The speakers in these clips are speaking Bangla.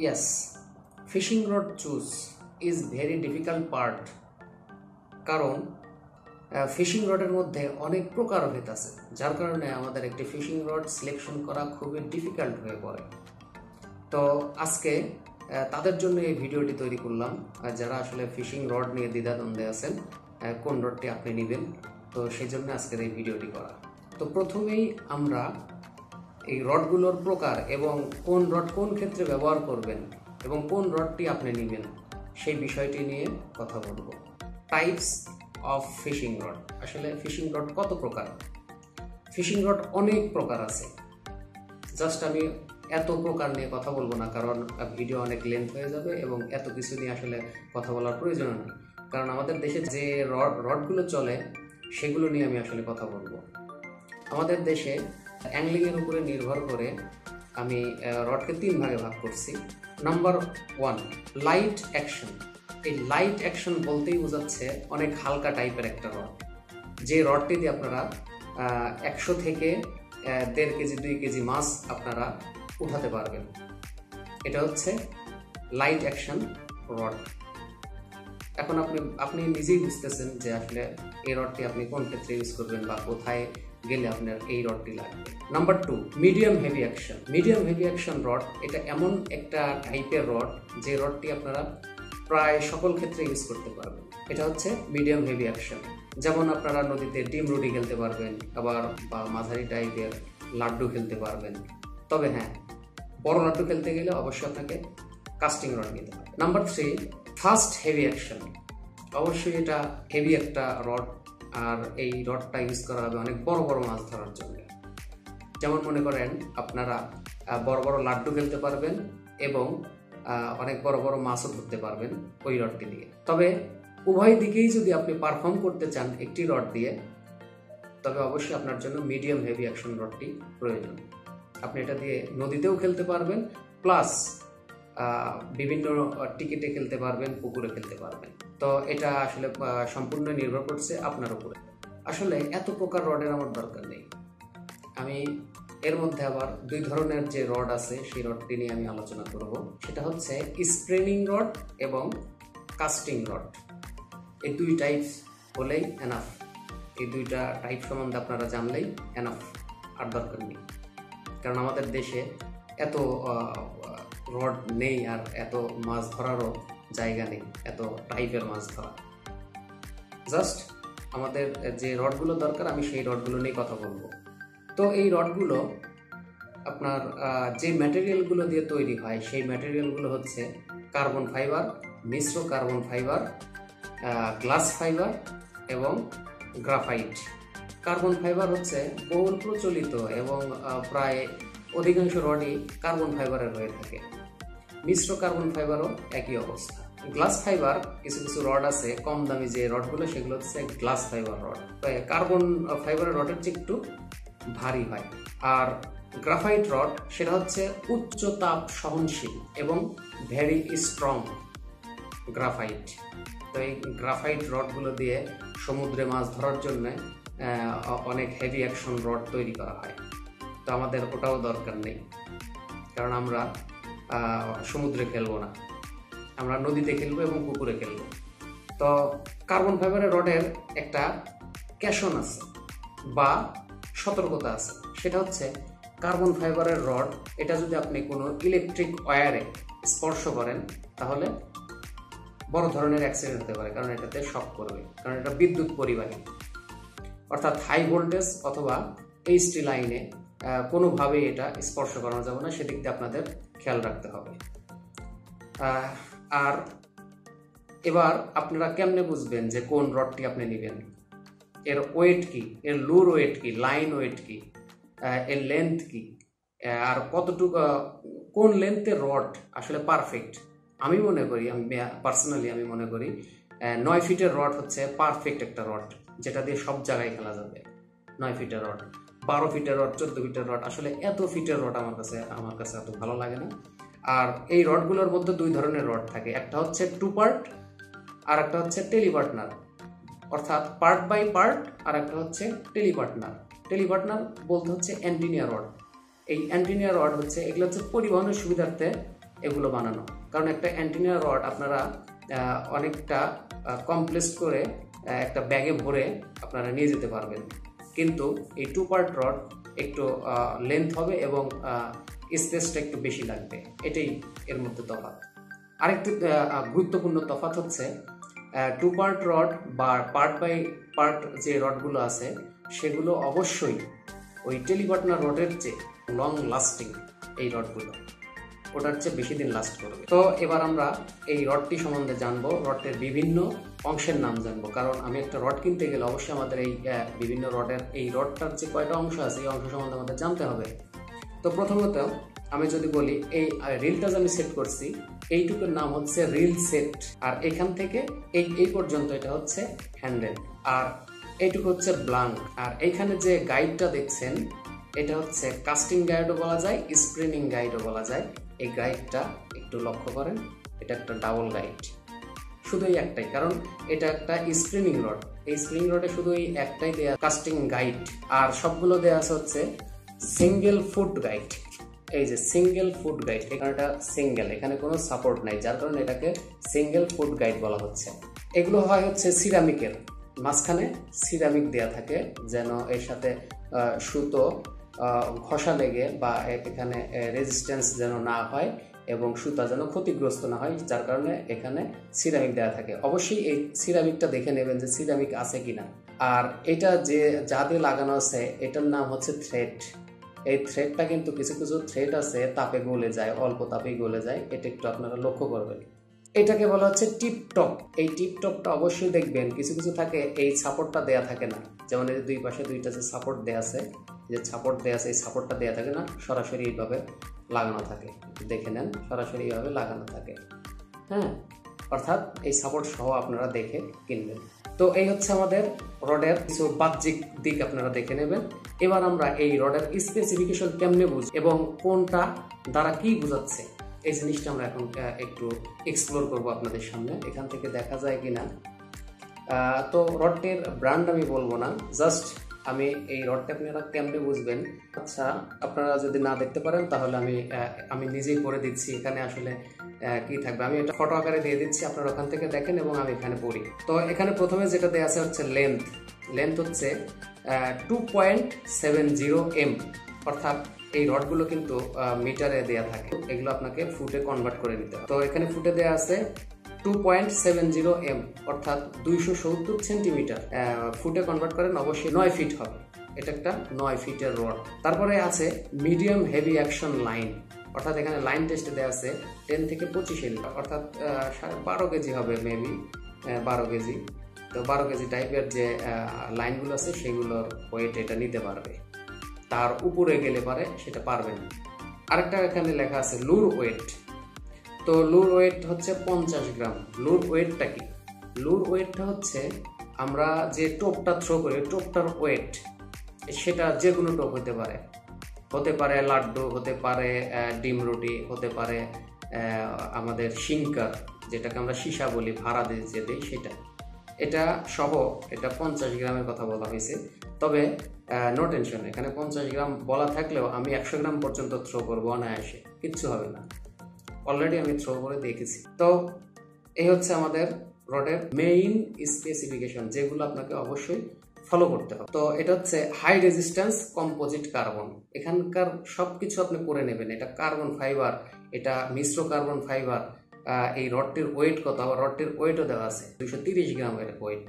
Yes, fishing rod choose is very difficult part কারণ ফিশিং রডের মধ্যে অনেক প্রকারভেদ আছে, যার কারণে আমাদের একটি ফিশিং রড সিলেকশন করা খুবই ডিফিকাল্ট হয়ে পড়ে। তো আজকে তাদের জন্য এই ভিডিওটি তৈরি করলাম, যারা আসলে ফিশিং রড নিয়ে দ্বিধাদ্বন্দ্বে আছেন কোন রডটি আপনি নেবেন। তো সেই জন্য আজকের এই ভিডিওটি করা। তো প্রথমেই আমরা এই রডগুলোর প্রকার এবং কোন রড কোন ক্ষেত্রে ব্যবহার করবেন এবং কোন রডটি আপনি নেবেন সেই বিষয়টি নিয়ে কথা বলবো। টাইপস অফ ফিশিং রড, আসলে ফিশিং রড কত প্রকার? ফিশিং রড অনেক প্রকার আছে, জাস্ট আমি এত প্রকার নিয়ে কথা বলবো না, কারণ ভিডিও অনেক লেন্থ হয়ে যাবে এবং এত কিছু নিয়ে আসলে কথা বলার প্রয়োজন নেই। কারণ আমাদের দেশে যে রডগুলো চলে সেগুলো নিয়ে আমি আসলে কথা বলবো। আমাদের দেশে অ্যাংলিংয়ের উপরে নির্ভর করে আমি রডকে 3 ভাগে ভাগ করছি। Number 1, light action. এই লাইট অ্যাকশন বলতেই বোঝাচ্ছে অনেক হালকা টাইপের একটা রড, যে রডটি দিয়ে আপনারা 100 থেকে 1.5 কেজি 2 কেজি মাছ আপনারা উঠাতে পারবেন। এটা হচ্ছে লাইট অ্যাকশন রড। এখন আপনি নিজেই বুঝতেছেন যে আসলে এই রডটি আপনি কোন ক্ষেত্রে ইউজ করবেন বা কোথায় গেলে আপনার এই রডটি লাগবে। Number 2, medium heavy action. Medium heavy action rod এটা এমন একটা টাইপের রড যে রডটি আপনারা প্রায় সকল ক্ষেত্রে ইউজ করতে পারবেন। এটা হচ্ছে মিডিয়াম হেভি অ্যাকশন। যেমন আপনারা নদীতে ডিম রুডি খেলতে পারবেন, আবার বা মাঝারি টাইপের লাড্ডু খেলতে পারবেন। তবে হ্যাঁ, বড় লাড্ডু খেলতে গেলে অবশ্যই আপনাকে কাস্টিং রড নিতে হবে। Number 3, fast heavy action. অবশ্যই এটা হেভি একটা রড, আর এই রডটা ইউজ করা হবে অনেক বড় বড় মাছ ধরার জন্য। যেমন মনে করেন আপনারা বড় বড় লাড্ডু খেলতে পারবেন এবং অনেক বড় বড় মাছও ধরতে পারবেন ওই রডটি দিয়ে। তবে উভয় দিকেই যদি আপনি পারফর্ম করতে চান একটি রড দিয়ে, তবে অবশ্যই আপনার জন্য মিডিয়াম হেভি অ্যাকশন রডটি প্রয়োজন। আপনি এটা দিয়ে নদীতেও খেলতে পারবেন, প্লাস বিভিন্ন টিকিটে খেলতে পারবেন, পুকুরে খেলতে পারবেন। তো এটা আসলে সম্পূর্ণ নির্ভর করছে আপনার উপরে। আসলে এত প্রকার রডের আমার দরকার নেই। আমি এর মধ্যে আবার 2 ধরনের যে রড আছে সেই রডটি নিয়ে আমি আলোচনা করব। সেটা হচ্ছে স্প্রেনিং রড এবং কাস্টিং রড। এই 2 টাইপ হলেই এনাফ। এই 2টা টাইপ সম্বন্ধে আপনারা জানলেই এনাফ, আর দরকার নেই। কারণ আমাদের দেশে এত রড নেই আর এত মাছ ধরারও জায়গা নেই, এত টাইপের মাছ ধরা। জাস্ট আমাদের যে রডগুলো দরকার আমি সেই রডগুলো নিয়ে কথা বলবো। তো এই রডগুলো আপনার যে ম্যাটেরিয়ালগুলো দিয়ে তৈরি হয় সেই ম্যাটেরিয়ালগুলো হচ্ছে কার্বন ফাইবার, মিশ্র কার্বন ফাইবার, গ্লাস ফাইবার এবং গ্রাফাইট। কার্বন ফাইবার হচ্ছে বহুল প্রচলিত এবং প্রায় অধিকাংশ রডই কার্বন ফাইবারের হয়ে থাকে। মিশ্র কার্বন ফাইবারও একই অবস্থা। গ্লাস ফাইবার কিছু কিছু রড আছে কম দামি যে রডগুলো, সেগুলো হচ্ছে গ্লাস ফাইবার রড। কার্বন ফাইবারের রডের চেয়ে একটু ভারী হয়। আর গ্রাফাইট রড সেটা হচ্ছে উচ্চ তাপ সহনশীল এবং ভেরি স্ট্রং গ্রাফাইট। তো এই গ্রাফাইট রডগুলো দিয়ে সমুদ্রে মাছ ধরার জন্য অনেক হেভি অ্যাকশন রড তৈরি করা হয়। তো আমাদের ওটাও দরকার নেই, কারণ আমরা সমুদ্রে খেলবো না, আমরা নদীতে খেলবো এবং পুকুরে খেলবো। তো কার্বন ফাইবারের রডের একটা ক্যাশন আছে বা সতর্কতা আছে। সেটা হচ্ছে কার্বন ফাইবারের রড এটা যদি আপনি কোনো ইলেকট্রিক ওয়্যারে স্পর্শ করেন তাহলে বড় ধরনের অ্যাক্সিডেন্ট হতে পারে, কারণ এটাতে শক করবে, কারণ এটা বিদ্যুৎ পরিবাহী। অর্থাৎ হাই ভোল্টেজ অথবা এইচটি লাইনে কোনোভাবেই এটা স্পর্শ করানো যাবে না, সেদিক দিয়ে আপনাদের খেয়াল রাখতে হবে। আর এবার আপনারা কেমনে বুঝবেন যে কোন রডটি আপনি নেবেন? এর ওয়েট কি, এর লুর ওয়েট কি, লাইন ওয়েট কি, এর লেন্থ কি, আর কতটুকু কোন লেন্থের রড আসলে পারফেক্ট। আমি মনে করি, আমি মনে করি 9 ফিটের রড হচ্ছে পারফেক্ট একটা রড, যেটা দিয়ে সব জায়গায় খেলা যাবে। 9 ফিটের রড, 12 ফিটের রড, 14 ফিটের রড, আসলে এত ফিটের রড আমার কাছে এত ভালো লাগে না। আর এই রডগুলোর মধ্যে 2 ধরনের রড থাকে, একটা হচ্ছে 2 পার্ট আর একটা হচ্ছে টেলিপার্টনার, অর্থাৎ পার্ট বাই পার্ট, আর একটা হচ্ছে টেলিপার্টনার। টেলিপার্টনার বলতে হচ্ছে অ্যান্টিনিয়া রড। এই অ্যান্টিনিয়া রড হচ্ছে, এগুলো হচ্ছে পরিবহনের সুবিধার্থে এগুলো বানানো। কারণ একটা অ্যান্টিনা রড আপনারা অনেকটা কমপ্লেক্স করে একটা ব্যাগে ভরে আপনারা নিয়ে যেতে পারবেন, কিন্তু এই 2 পার্ট রড একটু লেন্থ হবে এবং স্পেসটা একটু বেশি লাগবে, এটাই এর মধ্যে তফাৎ। আরেকটি গুরুত্বপূর্ণ তফাৎ হচ্ছে 2 পার্ট রড বা পার্ট বাই পার্ট যে রডগুলো আছে সেগুলো অবশ্যই ওই টেলিপার্টনার রডের চেয়ে লং লাস্টিং। এই রডগুলো ওটার চেয়ে বেশি দিন লাস্ট করবে। তো এবার আমরা এই রডটি সম্বন্ধে জানবো, রডটির বিভিন্ন অংশের নাম জানবো, কারণ আমি একটা রড কিনতে গেলে অবশ্যই আমাদের এই বিভিন্ন রডের এই রডটার যে কয়টা অংশ আছে এই অংশ সম্বন্ধে আমাদের জানতে হবে। তো প্রথমত আমি যদি বলি, এই রিলটা আমি সেট করছি, এইটুকুর নাম হচ্ছে রিল সেট, আর এখান থেকে এই পর্যন্ত এটা হচ্ছে হ্যান্ডেল, আর এইটুকু হচ্ছে ব্লাঙ্ক। আর এইখানে যে গাইডটা দেখছেন এটা হচ্ছে কাস্টিং গাইডও বলা যায়, স্প্রিনিং গাইডও বলা যায়। এই গাইডটা একটু লক্ষ্য করেন, এটা একটা ডাবল গাইড, শুধু এই একটাই, কারণ এটা একটা স্প্রিনিং রড। এই স্প্রিনিং রডে শুধু এই একটাই দেয়া কাস্টিং গাইড, আর সবগুলো দেয়া আছে হচ্ছে সিঙ্গেল ফুট গাইড। এই যে সিঙ্গেল ফুট গাইড, এখানে এটা সিঙ্গেল, এখানে কোনো সাপোর্ট নাই, যার কারণে এটাকে সিঙ্গেল ফুট গাইড বলা হচ্ছে। এগুলো হয় হচ্ছে সিরামিকের, মাঝখানে সিরামিক দেয়া থাকে যেন এর সাথে সুতো ঘষা লেগে বা এখানে রেজিস্ট্যান্স যেন না হয় এবং সুতা যেন ক্ষতিগ্রস্ত না হয়, যার কারণে এখানে সিরামিক দেওয়া থাকে। অবশ্যই এই সিরামিকটা দেখে নেবেন যে সিরামিক আছে কিনা। আর এটা যে যা দিয়ে লাগানো আছে এটার নাম হচ্ছে থ্রেড। এই থ্রেডটা কিন্তু কিছু কিছু থ্রেড আছে তাপে গলে যায়, অল্প তাপেই গলে যায়, এটা একটু আপনারা লক্ষ্য করবেন। এটাকে বলা হচ্ছে টিপটপ। এই টিপটপটা অবশ্যই দেখবেন কিছু কিছু থাকে এই সাপোর্টটা দেয়া থাকে না, যেমন এই দুই পাশে দুইটা যে সাপোর্ট দেয়া আছে, যে সাপোর্ট দেয়া আছে এই সাপোর্টটা দেয়া থাকে না, সরাসরি এইভাবে লাগানো থাকে, দেখে নেন সরাসরি এইভাবে লাগানো থাকে। হ্যাঁ, অর্থাৎ এই সাপোর্ট সহ আপনারা দেখে কিনবেন। তো এই হচ্ছে আমাদের রডের কিছু বাহ্যিক দিক, আপনারা দেখে নেবেন। এবার আমরা এই রডের স্পেসিফিকেশন কেমনে বুঝ এবং কোনটা দ্বারা কি বোঝাচ্ছে এই জিনিসটা আমরা এখন একটু এক্সপ্লোর করব আপনাদের সামনে, এখান থেকে দেখা যায় কিনা। তো রডটির ব্র্যান্ড আমি বলবো না, জাস্ট আমি এই রডটা আপনারা কেমনে বুঝবেন। আচ্ছা, আপনারা যদি না দেখতে পারেন তাহলে আমি নিজেই করে দিচ্ছি, এখানে আসলে কি থাকবে আমি এটা ফটো আকারে দিয়ে দিচ্ছি, আপনারা ওখান থেকে দেখেন এবং আমি এখানে পড়ি। তো এখানে প্রথমে যেটা দেওয়া আছে হচ্ছে লেন্থ হচ্ছে 2.70 m, অর্থাৎ এই রডগুলো কিন্তু মিটারে দেয়া থাকে, এগুলো আপনাকে ফুটে কনভার্ট করে নিতে হবে। তো এখানে ফুটে দেয়া আছে 2.70 m, অর্থাৎ 270 সেন্টিমিটার। ফুটে কনভার্ট করেন অবশ্যই 9 ফিট হবে, এটা একটা 9 ফিটের রড। তারপরে আছে মিডিয়াম হেভি অ্যাকশন লাইন, অর্থাৎ এখানে লাইন টেস্টে দেওয়া আছে 10 থেকে 25 mm, অর্থাৎ 12 কেজি হবে, মেবি 12 কেজি। তো 12 কেজি টাইপের যে লাইনগুলো আছে সেগুলোর ওয়েট এটা নিতে পারবে, তার উপরে গেলে পারে সেটা পারবে না। আরেকটা এখানে লেখা আছে লুর ওয়েট। তো লুর ওয়েট হচ্ছে 50 গ্রাম। লুর ওয়েটটা কি? লুর ওয়েটটা হচ্ছে আমরা যে টোপটা থ্রো করি, টোপটার ওয়েট, সেটা যে কোনো টোপ হতে পারে লাড্ডু, হতে পারে ডিম রুটি, হতে পারে আমাদের শিঙ্কার, যেটাকে আমরা সীসা বলি, ভাড়া দিয়ে যে দিই সেটা, এটা সহ এটা 50 গ্রামের কথা বলা হয়েছে। তবে নো টেনশন, এখানে 50 গ্রাম বলা থাকলেও আমি 100 গ্রাম পর্যন্ত থ্রো করবো অনায়াসে, কিচ্ছু হবে না, অলরেডি আমি থ্রো করে দেখেছি। তো এই হচ্ছে আমাদের রডের মেইন স্পেসিফিকেশন, যেগুলো আপনাকে অবশ্যই ফলো করতে হবে। তো এটা হচ্ছে হাই রেজিস্ট্যান্স কম্পোজিট কার্বন, এখানকার সবকিছু আপনি করে নেবেন। এটা কার্বন ফাইবার, এটা মিশ্র কার্বন ফাইবার। এই রডটির ওয়েট কত? আবার রডটির ওয়েটও দেওয়া আছে 230 গ্রাম এর ওয়েট,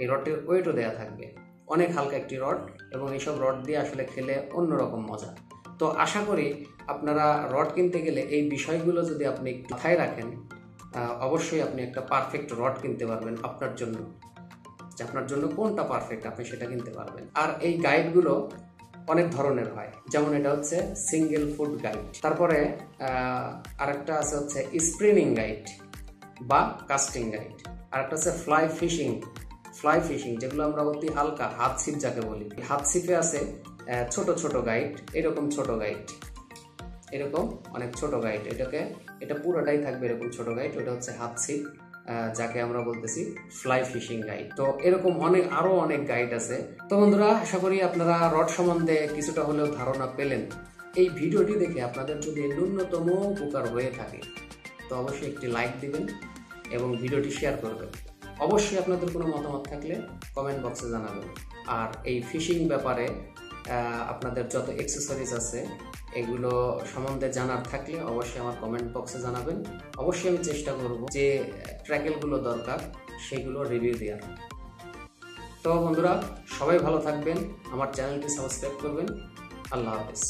এই রডটির ওয়েটও দেওয়া থাকবে। অনেক হালকা একটি রড এবং এইসব রড দিয়ে আসলে খেলে অন্যরকম মজা। তো আশা করি আপনারা রড কিনতে গেলে এই বিষয়গুলো যদি আপনি একটু মাথায় রাখেন, অবশ্যই আপনি একটা পারফেক্ট রড কিনতে পারবেন আপনার জন্য, যে আপনার জন্য কোনটা পারফেক্ট আপনি সেটা কিনতে পারবেন। আর এই গাইডগুলো অনেক ধরনের হয়, যেমন এটা হচ্ছে সিঙ্গেল ফুট গাইড, তারপরে আরেকটা আছে হচ্ছে স্প্রিনিং গাইড বা কাস্টিং গাইড, আরেকটা হচ্ছে ফ্লাই ফিশিং, যেগুলো আমরা অতি হালকা হাত ছিপ যাকে বলি। হাত ছিপে আছে ছোট ছোট গাইড, এরকম ছোট গাইড, এরকম অনেক ছোট গাইড, এটা পুরোটাই থাকবে এরকম ছোট গাইড, ওটা হচ্ছে হাত ছিপ, যাকে আমরা বলতেছি ফ্লাই ফিশিং গাইড। তো এরকম আরো অনেক গাইড আছে। তো বন্ধুরা, আশা করি আপনারা রড সম্বন্ধে কিছুটা হলেও ধারণা পেলেন। এই ভিডিওটি দেখে আপনাদের যদি ন্যূনতম উপকার হয়ে থাকে তো অবশ্যই একটি লাইক দিবেন এবং ভিডিওটি শেয়ার করবেন। অবশ্যই আপনাদের কোনো মতামত থাকলে কমেন্ট বক্সে জানাবেন। আর এই ফিশিং ব্যাপারে আপনাদের যত অ্যাক্সেসরিজ আছে এগুলো সম্বন্ধে জানার থাকলে অবশ্যই আমার কমেন্ট বক্সে জানাবেন। অবশ্যই আমি চেষ্টা করব যে ট্র্যাকেলগুলো দরকার সেগুলো রিভিউ দেওয়ার। তো বন্ধুরা, সবাই ভালো থাকবেন, আমার চ্যানেলটি সাবস্ক্রাইব করবেন। আল্লাহ হাফেজ।